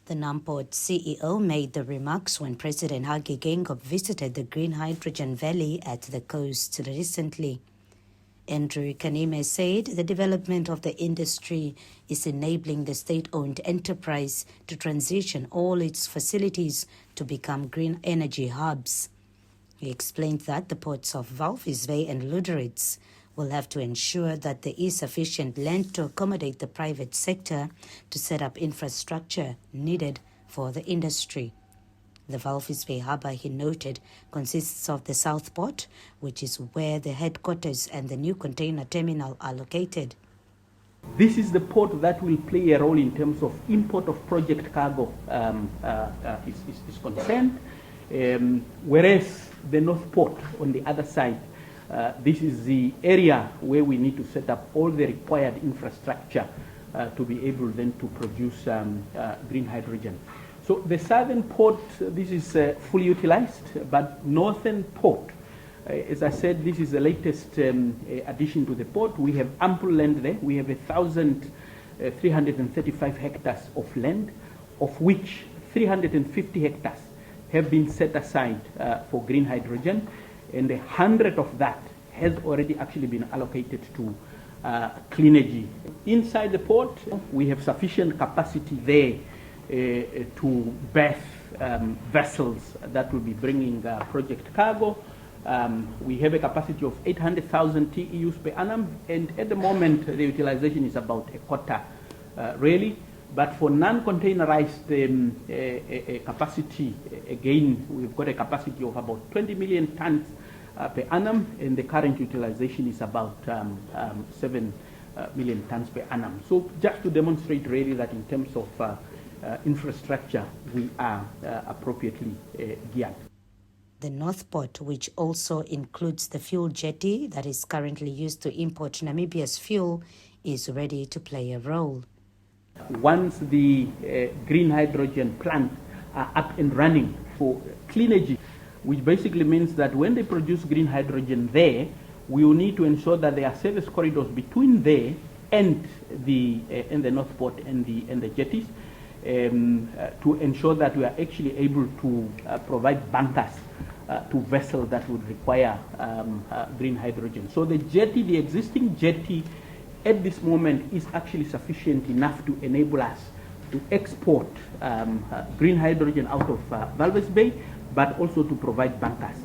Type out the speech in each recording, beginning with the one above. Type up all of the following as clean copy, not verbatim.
The NamPort CEO made the remarks when President Hage Geingob visited the Green Hydrogen Valley at the coast recently. Andrew Kanime said the development of the industry is enabling the state-owned enterprise to transition all its facilities to become green energy hubs. He explained that the ports of Walvis Bay and Lüderitz will have to ensure that there is sufficient land to accommodate the private sector to set up infrastructure needed for the industry. The Walvis Bay harbour, he noted, consists of the South Port, which is where the headquarters and the new container terminal are located. This is the port that will play a role in terms of import of project cargo is concerned, whereas the North Port on the other side, this is the area where we need to set up all the required infrastructure to be able then to produce green hydrogen. So the southern port, this is fully utilized, but northern port, as I said, this is the latest addition to the port. We have ample land there. We have 1,335 hectares of land, of which 350 hectares have been set aside for green hydrogen, and 100 of that has already actually been allocated to clean energy. Inside the port, we have sufficient capacity there to berth vessels that will be bringing project cargo. We have a capacity of 800,000 TEUs per annum, and at the moment the utilization is about a quarter really. But for non-containerized capacity, again, we've got a capacity of about 20 million tons per annum, and the current utilization is about 7 million tons per annum. So just to demonstrate really that in terms of infrastructure, we are appropriately geared. The North Port, which also includes the fuel jetty that is currently used to import Namibia's fuel, is ready to play a role. Once the green hydrogen plants are up and running for clean energy, which basically means that when they produce green hydrogen there, we will need to ensure that there are service corridors between there and the North Port and the jetties to ensure that we are actually able to provide bunkers to vessels that would require green hydrogen. So the jetty, the existing jetty at this moment is actually sufficient enough to enable us to export green hydrogen out of Walvis Bay, but also to provide bunkers.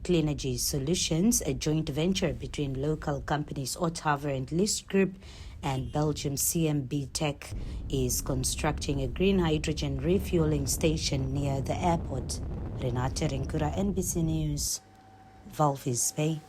Clean Energy Solutions, a joint venture between local companies Ottawa and List Group and Belgium CMB Tech, is constructing a green hydrogen refueling station near the airport. Renate Rinkura, NBC News, Walvis Bay.